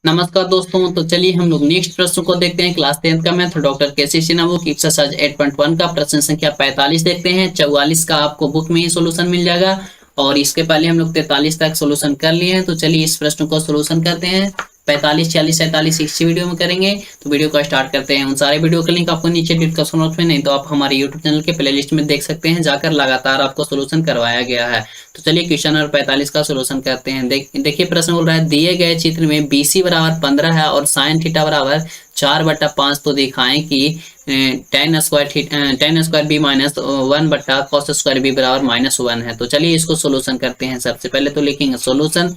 नमस्कार दोस्तों। तो चलिए हम लोग नेक्स्ट प्रश्न को देखते हैं। क्लास 10th का मैथ डॉक्टर केसी सिन्हा बुक एक्सरसाइज 8.1 का प्रश्न संख्या 45 देखते हैं। 44 का आपको बुक में ही सोल्यूशन मिल जाएगा और इसके पहले हम लोग 43 तक सोल्यूशन कर लिए हैं। तो चलिए इस प्रश्न को सोल्यूशन करते हैं। 45, 46, 47 इसी वीडियो में करेंगे। तो वीडियो को स्टार्ट करते हैं। उन सारे वीडियो का लिंक आपको नीचे डिस्क्रिप्शन बॉक्स में, नहीं तो आप हमारे यूट्यूब चैनल के प्लेलिस्ट में देख सकते हैं, जाकर लगातार आपको सोल्यूशन करवाया गया है। तो चलिए क्वेश्चन नंबर 45 का सोल्यूशन करते हैं। देखिए प्रश्न बोल रहा है दिए गए चित्र में BC बराबर 15 है और साइन थीटा बराबर 4/5, तो दिखाएं कि tan square B minus 1 cos square B बराबर -1 है। तो चलिए इसको सोल्यूशन करते हैं। सबसे पहले तो लिखेंगे सोल्यूशन।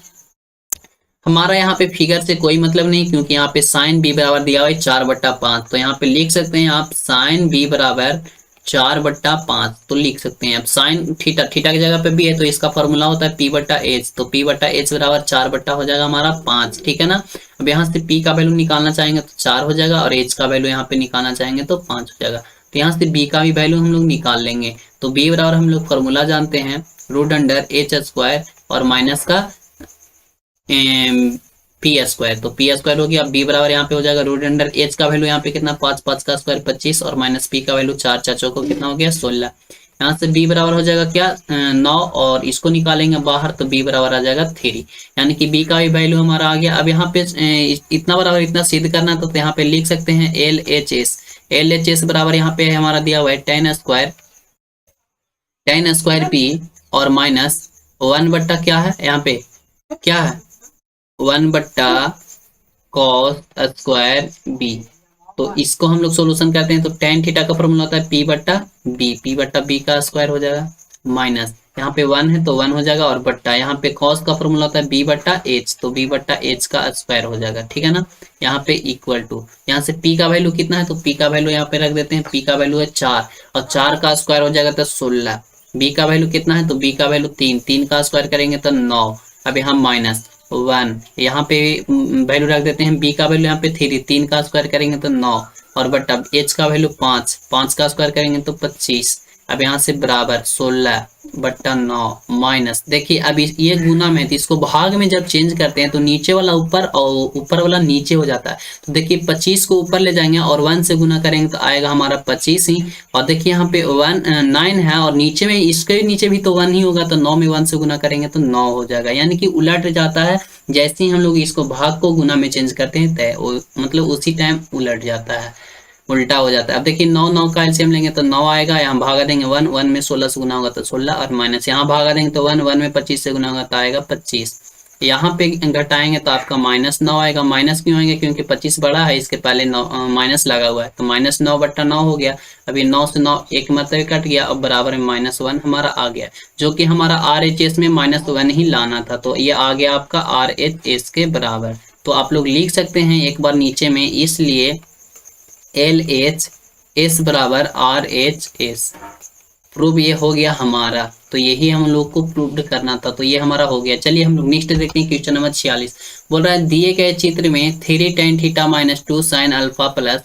हमारा यहाँ पे फिगर से कोई मतलब नहीं, क्योंकि यहाँ पे साइन बी बराबर दिया हुआ है 4/5। तो यहाँ पे लिख सकते हैं आप साइन बी बराबर 4/5, तो लिख सकते हैं। अब साइन थीटा की जगह पे भी है, तो इसका फॉर्मूला होता है P/H। तो P/H बराबर 4 हो जाएगा हमारा 5, ठीक है ना। अब यहाँ से P का वैल्यू निकालना चाहेंगे तो 4 हो जाएगा और H का वैल्यू यहाँ पे निकालना चाहेंगे तो 5 हो जाएगा। तो यहाँ से B का भी वैल्यू हम लोग निकाल लेंगे। तो B बराबर हम लोग फॉर्मूला जानते हैं √H² और माइनस का P² तो P² हो गया। अब B बराबर यहाँ पे हो जाएगा √H का वैल्यू यहाँ पे कितना 5, 5 का स्क्वायर 25 और माइनस P का वैल्यू 4, 4 चौको कितना हो गया 16। यहाँ से B बराबर हो जाएगा क्या 9 और इसको निकालेंगे बाहर तो B बराबर आ जाएगा 3, यानी कि B का भी वैल्यू हमारा आ गया। अब यहाँ पे इतना बराबर इतना सिद्ध करना तो यहाँ पे लिख सकते हैं LHS बराबर यहाँ पे हमारा दिया हुआ है tan स्क्वायर B और माइनस 1 क्या है यहाँ पे क्या है 1/cos स्क्वायर बी। तो इसको हम लोग सोल्यूशन करते हैं। तो tan थीटा का फॉर्मूला होता है P/B का स्क्वायर हो जाएगा माइनस यहाँ पे 1 है तो 1 हो जाएगा और बट्टा यहाँ पे cos का फॉर्मूला होता है B/H, तो B/H का स्क्वायर हो जाएगा, ठीक है ना। यहाँ पे इक्वल टू यहाँ से P का वैल्यू कितना है तो P का वैल्यू यहाँ पे रख देते हैं। P का वैल्यू है 4 और 4 का स्क्वायर हो जाएगा तो 16। B का वैल्यू कितना है तो B का वैल्यू 3, 3 का स्क्वायर करेंगे तो 9। अब यहाँ -1 यहाँ पे वैल्यू रख देते हैं। B का वैल्यू यहाँ पे 3, 3 का स्क्वायर करेंगे तो 9 और बटा H का वैल्यू 5, 5 का स्क्वायर करेंगे तो 25। अब यहाँ से बराबर 16/9 माइनस, देखिए अब ये गुना में, तो इसको भाग में जब चेंज करते हैं तो नीचे वाला ऊपर और ऊपर वाला नीचे हो जाता है। तो देखिए 25 को ऊपर ले जाएंगे और 1 से गुना करेंगे तो आएगा हमारा 25 ही। और देखिए यहाँ पे 9 है और नीचे में इसके नीचे भी तो 1 ही होगा, तो 9 में 1 से गुना करेंगे तो 9 हो जाएगा, यानी कि उलट जाता है। जैसे ही हम लोग इसको भाग को गुना में चेंज करते हैं मतलब उसी टाइम उलट जाता है, उल्टा हो जाता है। अब देखिए 9, 9 का एलसीएम लेंगे तो 9 आएगा, यहाँ भागा देंगे 1, 1 में 16 से गुना होगा तो 16 और माइनस यहाँ भागा देंगे तो 1, 1 में 25 से गुना होगा तो आएगा 25। यहाँ पे घटाएंगे तो आपका -9 आएगा। माइनस क्यों आएंगे क्योंकि 25 बड़ा है, इसके पहले माइनस लगा हुआ है, तो -9/9 हो गया। अभी 9 से 9 एक मतलब कट गया और बराबर में -1 हमारा आ गया, जो कि हमारा RHS में -1 ही लाना था। तो ये आ गया आपका RHS के बराबर। तो आप लोग लिख सकते हैं एक बार नीचे में, इसलिए LHS बराबर RHS। प्रूव ये हो गया हमारा, तो यही हम लोग को प्रूव करना था, तो ये हमारा हो गया। चलिए हम लोग नेक्स्ट देखते हैं। क्वेश्चन नंबर 46 बोल रहा है दिए गए चित्र में 3 tan theta -2 sin alpha plus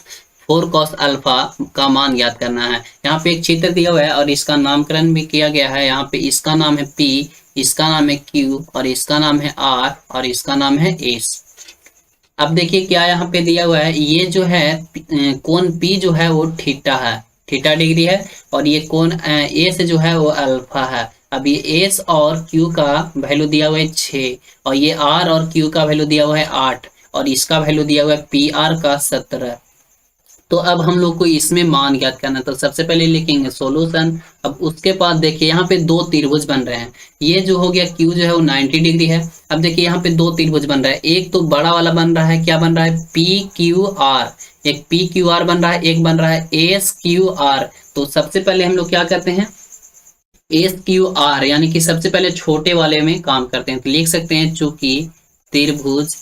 4 cos alpha का मान ज्ञात करना है। यहाँ पे एक चित्र दिया हुआ है और इसका नामकरण भी किया गया है। यहाँ पे इसका नाम है P, इसका नाम है Q और इसका नाम है R और इसका नाम है S। अब देखिए क्या यहाँ पे दिया हुआ है, ये जो है कोण P जो है वो थीटा है, थीटा डिग्री है, और ये कोण S जो है वो अल्फा है। अब ये S और Q का वैल्यू दिया हुआ है 6 और ये R और Q का वैल्यू दिया हुआ है 8 और इसका वैल्यू दिया हुआ है PR का 17। तो अब हम लोग को इसमें मान ज्ञात करना है। तो सबसे पहले लिखेंगे सॉल्यूशन। अब उसके बाद देखिए यहाँ पे 2 त्रिभुज बन रहे हैं। ये जो हो गया Q जो है वो 90 डिग्री है। अब देखिए यहाँ पे 2 त्रिभुज बन रहा है, एक तो बड़ा वाला बन रहा है, क्या बन रहा है PQR, एक PQR बन रहा है, एक बन रहा है SQR। तो सबसे पहले हम लोग क्या करते हैं SQR, यानी कि सबसे पहले छोटे वाले में काम करते हैं। तो लिख सकते हैं चूंकि त्रिभुज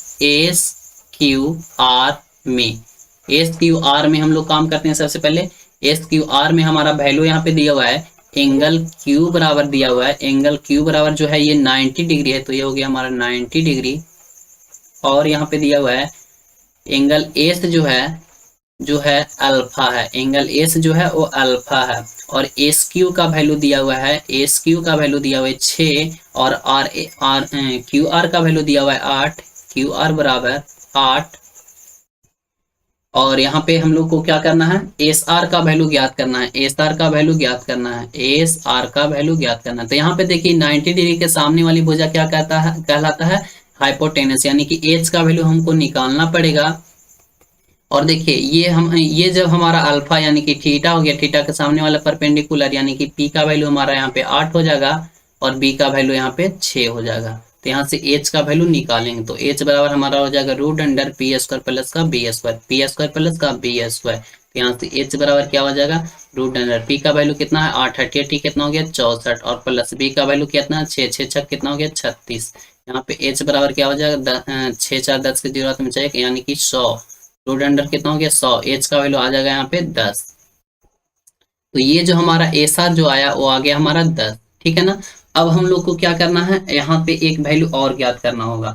SQR में हम लोग काम करते हैं। सबसे पहले SQR में हमारा वैल्यू यहाँ पे दिया हुआ है, एंगल Q बराबर दिया हुआ है, एंगल Q बराबर जो है ये 90 डिग्री है, तो ये हो गया हमारा 90 डिग्री। और यहाँ पे दिया हुआ है एंगल S जो है अल्फा है, एंगल S जो है वो अल्फा है। और SQ का वैल्यू दिया हुआ है, SQ का वैल्यू दिया हुआ है 6 और QR का वैल्यू दिया हुआ है 8, QR बराबर 8, और यहाँ पे हम लोग को क्या करना है, एस आर का वैल्यू ज्ञात करना है, एस आर का वैल्यू ज्ञात करना है, एस आर का वैल्यू ज्ञात करना है। तो यहाँ पे देखिए 90 डिग्री के सामने वाली भुजा क्या कहता है, कहलाता है हाइपोटेनस, यानी कि एच का वैल्यू हमको निकालना पड़ेगा। और देखिए ये जब हमारा अल्फा यानी कि थीटा हो गया, थीटा के सामने वाला परपेंडिकुलर यानी कि पी का वैल्यू हमारा यहाँ पे 8 हो जाएगा और बी का वैल्यू यहाँ पे 6 हो जाएगा। तो यहाँ से एच का वैल्यू निकालेंगे तो एच बराबर हमारा हो जाएगा root under P square plus का B square, P square plus का बी स्क्वायर। तो यहाँ से एच बराबर क्या हो जाएगा, रूट अंडर पी का वैल्यू कितना है 8, 88 कितना हो गया 64, और प्लस बी का वैल्यू कितना है 6, 6 छक कितना हो गया 36। यहाँ पे एच बराबर क्या हो जाएगा 6 4 10 की जरूरत में चाहिए यानी कि 100, रूट अंडर कितना हो गया 100, एच का वैल्यू आ जाएगा यहाँ पे 10। तो ये जो हमारा एस आर जो आया वो आ गया हमारा 10, ठीक है ना। अब हम लोग को क्या करना है, यहाँ पे एक वैल्यू और ज्ञात करना होगा,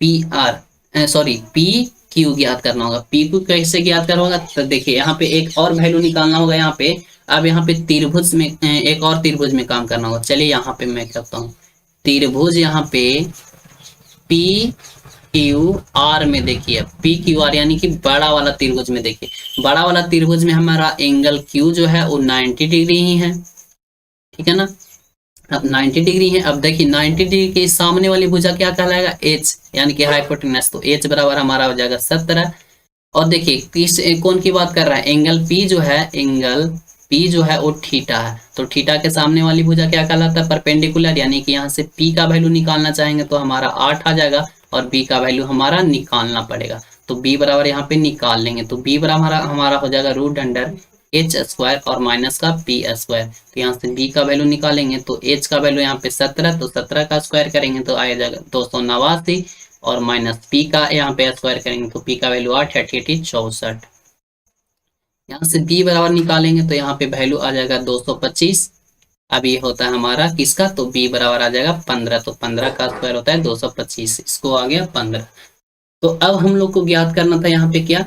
P R sorry P Q ज्ञात करना होगा। पी क्यू कैसे ज्ञात करना होगा, तो देखिए यहाँ पे एक और वैल्यू निकालना होगा यहाँ पे। अब यहाँ पे त्रिभुज में एक और त्रिभुज में काम करना होगा। चलिए यहाँ पे मैं करता हूँ त्रिभुज, यहाँ पे पी क्यू आर में देखिए, पी क्यू आर यानी कि बड़ा वाला त्रिभुज में देखिए, बड़ा वाला त्रिभुज में हमारा एंगल क्यू जो है वो 90 डिग्री ही है, ठीक है ना। अब 90 डिग्री है। अब देखिए 90 डिग्री के सामने वाली भुजा क्या कहलाएगा, एच यानी कि हाइपोटेनस। तो एच बराबर हमारा हो जाएगा 17। और देखिए किस कौन की बात कर रहा है, एंगल पी जो है, एंगल पी जो है वो थीटा है। तो थीटा के सामने वाली भुजा क्या कहलाता है, परपेंडिकुलर, यानी कि यहाँ से पी का वैल्यू निकालना चाहेंगे तो हमारा 8 आ जाएगा और बी का वैल्यू हमारा निकालना पड़ेगा। तो बी बराबर यहाँ पे निकाल लेंगे तो बी बराबर हमारा हो जाएगा रूट अंडर एच स्क्वायर और माइनस का पी स्क्वायर। तो यहाँ से बी का वैल्यू निकालेंगे तो एच का वैल्यू यहाँ पे 17, तो 17 का स्क्वायर करेंगे तो आया जाएगा 289, और माइनस पी का यहाँ पे स्क्वायर करेंगे तो पी का वैल्यू 8, 88 64। यहाँ से बी बराबर निकालेंगे तो यहाँ पे वैल्यू आ जाएगा 225। अब ये होता है हमारा किसका, तो बी बराबर आ जाएगा 15, तो 15 का स्क्वायर होता है 225, इसको आ गया 15। तो अब हम लोग को ज्ञात करना था यहाँ पे क्या,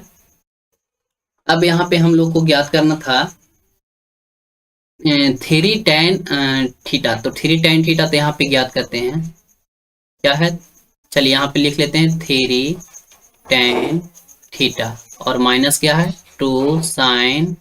अब यहाँ पे हम लोग को ज्ञात करना था 3 tan थीटा। तो 3 tan थीटा तो यहाँ पे ज्ञात करते हैं क्या है, चलिए यहाँ पे लिख लेते हैं 3 tan थीटा, और माइनस क्या है 2 sin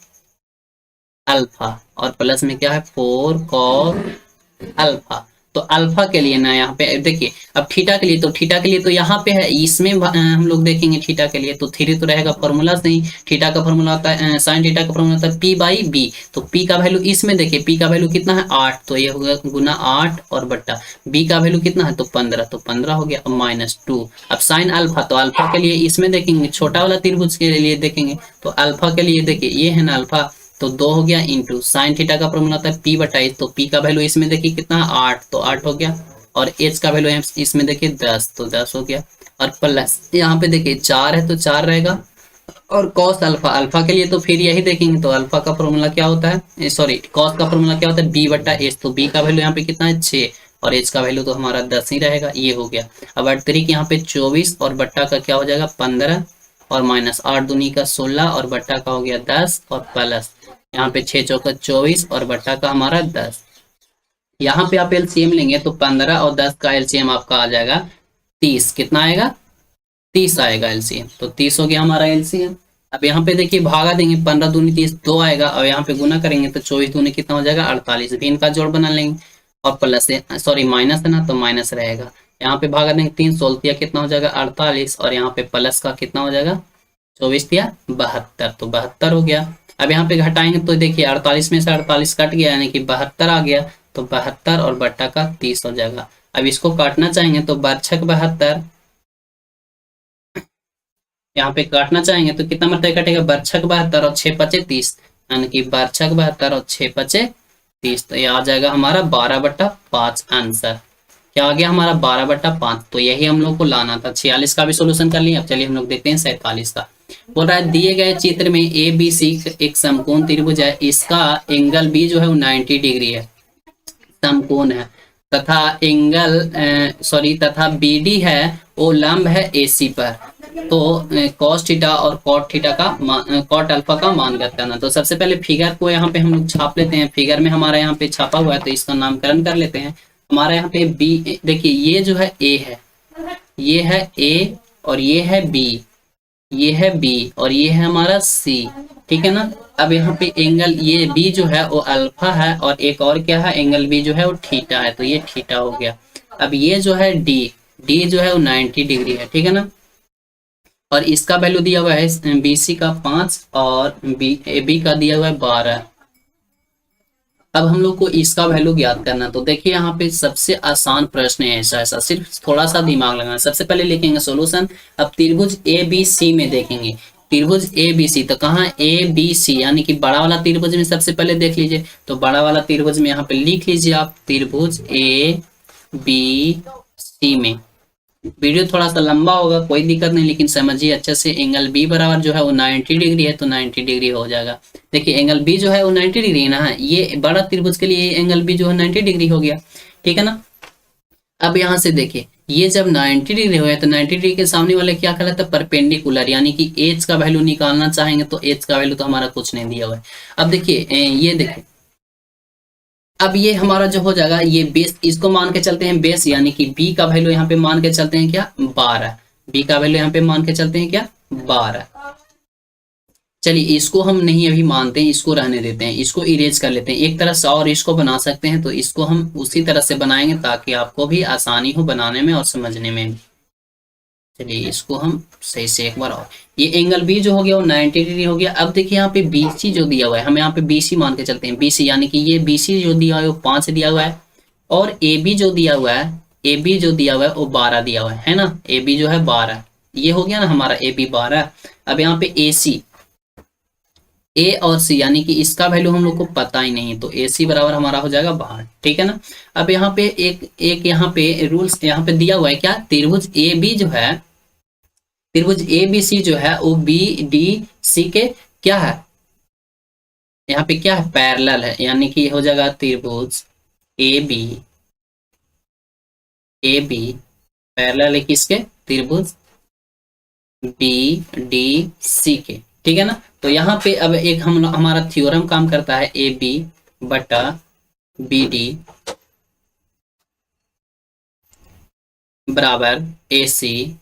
अल्फा, और प्लस में क्या है 4 cos अल्फा। तो अल्फा के लिए ना यहाँ पे देखिए, अब थीटा के लिए, तो थीटा के लिए तो यहाँ पे है, इसमें हम लोग देखेंगे थीटा के लिए तो 3 तो रहेगा फॉर्मूला से ही, थीटा का फॉर्मूला होता है साइन थीटा का फॉर्मूला होता है पी बाई बी। तो पी का वैल्यू इसमें देखिए, पी का वैल्यू कितना है 8, तो ये होगा गुना 8 और बट्टा बी का वैल्यू कितना है तो 15, तो 15 हो गया माइनस 2। अब साइन अल्फा, तो अल्फा के लिए इसमें देखेंगे, छोटा वाला त्रिभुज के लिए देखेंगे तो अल्फा के लिए देखिए ये है ना अल्फा, तो 2 हो गया इंटू साइन थीटा का फॉर्मूला होता है पी बटा एच, तो पी का वैल्यू इसमें देखिए कितना 8, तो 8 हो गया, और एच का वैल्यू इसमें देखिए 10, तो 10 हो गया, और प्लस यहाँ पे देखिए 4 है तो 4 रहेगा, और कॉस अल्फा, अल्फा के लिए तो फिर यही देखेंगे, तो अल्फा का फॉर्मूला क्या होता है, सॉरी कॉस का फॉर्मूला क्या होता है बी बटा एच, तो बी का वैल्यू यहाँ पे कितना है 6, और एच का वैल्यू तो हमारा 10 ही रहेगा, ये हो गया। अब 8 यहाँ पे 24 और बट्टा का क्या हो जाएगा 15, और माइनस 8 दूनी का 16 और बट्टा का हो गया 10, और प्लस यहाँ पे 6 चौका 24 और बट्टा का हमारा 10। यहाँ पे आप एलसीएम लेंगे तो 15 और 10 का एलसीएम आपका आ जाएगा 30, कितना आएगा 30 आएगा एलसीएम, तो 30 हो गया हमारा एलसीएम। अब यहाँ पे देखिए भागा देंगे, 15 दूनी 30 2 आएगा, और यहाँ पे गुना करेंगे तो 24 दूनी कितना हो जाएगा 48, भी इनका जोड़ बना लेंगे, और प्लस सॉरी माइनस है ना तो माइनस रहेगा, यहाँ पे भागा देंगे 3 16 कितना हो जाएगा 48, और यहाँ पे प्लस का कितना हो जाएगा 24 या 72, तो 72 हो गया। अब यहाँ पे घटाएंगे तो देखिए 48 में से 48 कट गया यानी कि 72 आ गया, तो 72 और बट्टा का 30 हो जाएगा। अब इसको काटना चाहेंगे तो बरछक 72, यहाँ पे काटना चाहेंगे तो कितना मतलब कटेगा बरछक 72 और 6 पचे 30, यानी कि बरछक 72 और 6 पचे 30, तो ये आ जाएगा हमारा 12/5 आंसर। क्या आ गया हमारा 12/5, तो यही हम लोग को लाना था। 46 का भी सोल्यूशन कर लिया। अब चलिए हम लोग देखते हैं 47 का। बोल रहा है दिए गए चित्र में ए बी सी एक समकोण त्रिभुज है, इसका एंगल बी जो है वो 90 डिग्री है, समकोण है, तथा एंगल तथा बी डी है वो लंब है ए सी पर। तो कॉस थीटा और कॉट थीटा का कॉट अल्फा का मान ज्ञात करना। तो सबसे पहले फिगर को यहाँ पे हम लोग छाप लेते हैं। फिगर में हमारा यहाँ पे छापा हुआ है तो इसका नामकरण कर लेते हैं। हमारा यहाँ पे बी, देखिए ये जो है ए है, ये है ए और ये है बी, ये है बी और ये है हमारा सी, ठीक है ना। अब यहाँ पे एंगल ये बी जो है वो अल्फा है और एक और क्या है एंगल बी जो है वो थीटा है, तो ये थीटा हो गया। अब ये जो है डी, डी जो है वो 90 डिग्री है, ठीक है ना। और इसका वैल्यू दिया हुआ है बी सी का 5 और बी ए बी का दिया हुआ है 12। अब हम लोग को इसका वैल्यू ज्ञात करना, तो देखिए यहाँ पे सबसे आसान प्रश्न है ऐसा ऐसा, सिर्फ थोड़ा सा दिमाग लगाना। सबसे पहले लिखेंगे सॉल्यूशन। अब त्रिभुज ए बी सी में देखेंगे, त्रिभुज ए बी सी, तो कहाँ ए बी सी, यानी कि बड़ा वाला त्रिभुज में सबसे पहले देख लीजिए। तो बड़ा वाला त्रिभुज में यहाँ पे लिख लीजिए आप त्रिभुज ए बी सी में। वीडियो थोड़ा सा लंबा होगा कोई दिक्कत नहीं, लेकिन समझिए अच्छे से। एंगल बी बराबर जो है वो 90 डिग्री है, तो 90 डिग्री हो जाएगा। देखिए एंगल बी जो है वो 90 डिग्री है ना, ये बड़ा त्रिभुज के लिए एंगल बी जो है 90 डिग्री हो गया, ठीक है ना। अब यहाँ से देखिए ये जब 90 डिग्री हो गया तो 90 डिग्री के सामने वाले क्या कहलाता है परपेंडिकुलर, यानी कि एच का वैल्यू निकालना चाहेंगे तो एच का वैल्यू तो हमारा कुछ नहीं दिया हुआ है। अब देखिए ये देखिए, अब ये हमारा जो हो जाएगा ये बेस, इसको मान के चलते हैं बेस, यानी कि बी का वैल्यू यहाँ पे मान के चलते हैं क्या 12, बी का वैल्यू यहाँ पे मान के चलते हैं क्या 12। चलिए इसको हम नहीं अभी मानते हैं, इसको रहने देते हैं, इसको इरेज कर लेते हैं। एक तरह से और इसको बना सकते हैं, तो इसको हम उसी तरह से बनाएंगे ताकि आपको भी आसानी हो बनाने में और समझने में। चलिए इसको हम सही से एक बार और, ये एंगल बी जो हो गया वो 90 डिग्री हो गया। अब देखिए यहाँ पे बीसी जो दिया हुआ है, हम यहाँ पे बीसी मान के चलते हैं, बीसी यानी कि ये बीसी जो दिया हुआ है वो 5 दिया हुआ है, और ए बी जो दिया हुआ है, ए बी जो दिया हुआ है वो 12 दिया हुआ है ना, ए बी जो है 12, ये हो गया ना हमारा ए बी 12। अब यहाँ पे ए सी, ए और सी यानी कि इसका वैल्यू हम लोग को पता ही नहीं, तो ए सी बराबर हमारा हो जाएगा 12, ठीक है ना। अब यहाँ पे एक यहाँ पे रूल्स यहाँ पे दिया हुआ है क्या, त्रिभुज ए बी जो है, त्रिभुज ए बी सी जो है वो बी डी सी के क्या है, यहाँ पे क्या है पैरेलल है, यानी कि हो जाएगा त्रिभुज ए बी पैरेलल है किसके, त्रिभुज बी डी सी के, ठीक है ना। तो यहाँ पे अब एक हम हमारा थ्योरम काम करता है, ए बी बटा बी डी बराबर ए सी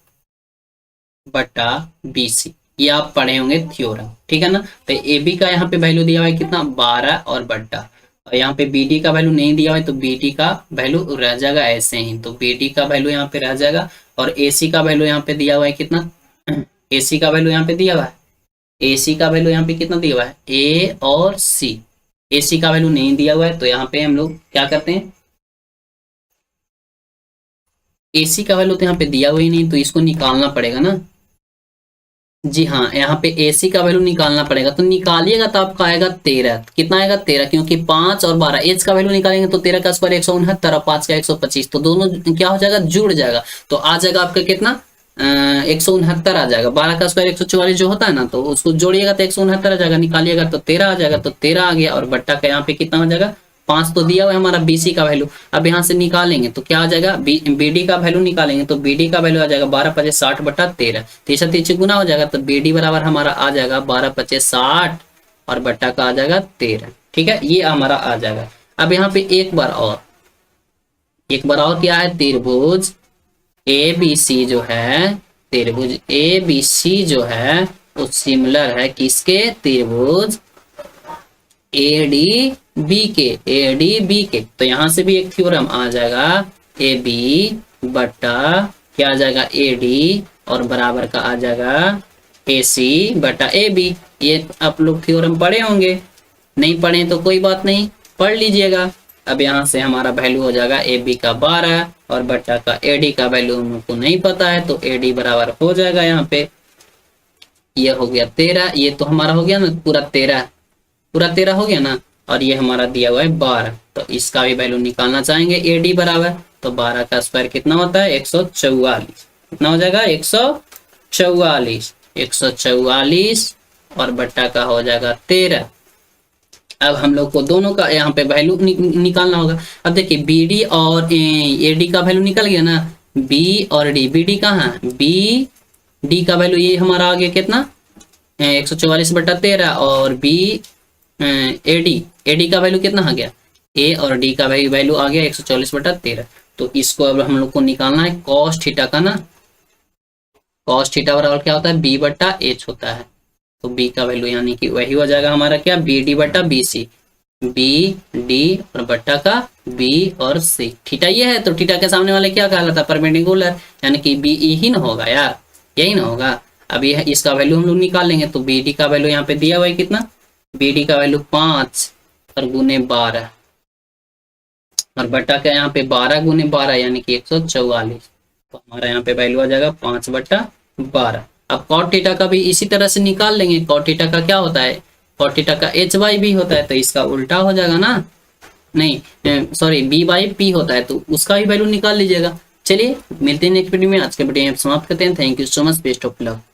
बटा बी सी, ये आप पढ़े होंगे थ्योरम, ठीक है ना। तो ए बी का यहाँ पे वैल्यू दिया हुआ है कितना 12 और बट्टा, और यहाँ पे बी डी का वैल्यू नहीं दिया हुआ है, तो बी डी का वैल्यू रह जाएगा ऐसे ही, तो बी डी का वैल्यू यहाँ पे रह जाएगा। और ए सी का वैल्यू यहाँ पे दिया हुआ है कितना, ए सी का वैल्यू यहाँ पे दिया हुआ है, ए सी का वैल्यू यहाँ पे कितना दिया हुआ है ए और सी, ए सी का वैल्यू नहीं दिया हुआ है, तो यहाँ पे हम लोग क्या करते हैं, ए सी का वैल्यू तो यहाँ पे दिया हुआ ही नहीं, तो इसको निकालना पड़ेगा ना। जी हाँ, यहाँ पे एसी का वैल्यू निकालना पड़ेगा, तो निकालिएगा तो आपका आएगा 13, कितना आएगा 13, क्योंकि 5 और 12 एच का वैल्यू निकालेंगे तो 13 का स्क्वायर 169 और 5 का 125, तो दोनों क्या हो जाएगा जुड़ जाएगा, तो आ जाएगा आपका कितना 169 आ जाएगा। 12 का स्क्वायर 144 जो होता है ना, तो उसको जोड़िएगा तो 169 आ जाएगा, निकालिएगा तो 13 आ जाएगा, तो 13 आ गया। और बट्टा का यहाँ पे कितना हो जाएगा 5 तो दिया हुआ है हमारा बीसी का वैल्यू। अब यहाँ से निकालेंगे तो क्या आ जाएगा बीडी का वैल्यू निकालेंगे, तो बीडी का वैल्यू आ जाएगा 12 पचे 60 बटा 13, तीसरा तीसरे गुना हो जाएगा, तो बीडी बराबर हमारा आ जाएगा 12 पचे 60 और बट्टा का आ जाएगा 13, ठीक है, ये हमारा आ जाएगा। अब यहाँ पे एक बार और क्या है, त्रिभुज ए बी सी जो है, त्रिभुज ए बी सी जो है वो सिमिलर है किसके, त्रिभुज ए डी बी के, ए डी बी के। तो यहां से भी एक थ्योरम आ जाएगा, ए बी बटा क्या आ जाएगा ए डी और बराबर का आ जाएगा ए सी बटा ए बी। ये आप लोग थ्योरम पढ़े होंगे, नहीं पढ़े तो कोई बात नहीं, पढ़ लीजिएगा। अब यहाँ से हमारा वैल्यू हो जाएगा ए बी का 12 और बटा का ए डी का वैल्यू हमको नहीं पता है, तो ए डी बराबर हो जाएगा यहाँ पे, ये हो गया 13, ये तो हमारा हो गया ना पूरा 13 हो गया ना, और ये हमारा दिया हुआ है 12, तो इसका भी वैल्यू निकालना चाहेंगे ए डी बराबर, तो 12 का स्क्वायर कितना होता है 144, कितना हो जाएगा 144 और बट्टा का हो जाएगा 13। अब हम लोग को दोनों का यहाँ पे वैल्यू निकालना होगा। अब देखिए बी डी और ए डी का वैल्यू निकल गया ना, बी और डी, बी डी कहाँ है, बी डी का वैल्यू ये हमारा आ गया कितना 144 बटा 13, और बी ए डी का वैल्यू कितना आ गया, ए और डी का वैल्यू आ गया 144 बटा 13। तो इसको अब हम लोग को निकालना है कॉस थीटा का ना, कॉस थीटा बराबर क्या होता है, बी बट्टा एच होता है। तो बी का वैल्यू यानी कि वही हो जाएगा हमारा क्या, बी डी बट्टा बी सी, बी डी और बट्टा का बी और सी। थीटा ये है तो थीटा के सामने वाले क्या कहलाता है, परपेंडिकुलर, यानी कि बी ई ही ना होगा यार, यही ना होगा। अभी इसका वैल्यू हम लोग निकाल लेंगे। तो बी डी का वैल्यू यहाँ पे दिया हुआ है कितना, बी डी का वैल्यू 5 और गुने 12 और बट्टा का यहाँ पे 12 गुने 12 यानी कि 144। तो हमारा यहाँ पे वैल्यू आ जाएगा 5/12। अब कॉट थीटा का भी इसी तरह से निकाल लेंगे। कॉट थीटा का क्या होता है, कॉट थीटा का एच बाई बी होता है, तो इसका उल्टा हो जाएगा ना, नहीं सॉरी बी बाई पी होता है, तो उसका भी वैल्यू निकाल लीजिएगा। चलिए मिलते हैं नेक्स्ट वीडियो में। आज के वीडियो में समाप्त करते हैं। Thank you so much, best of luck.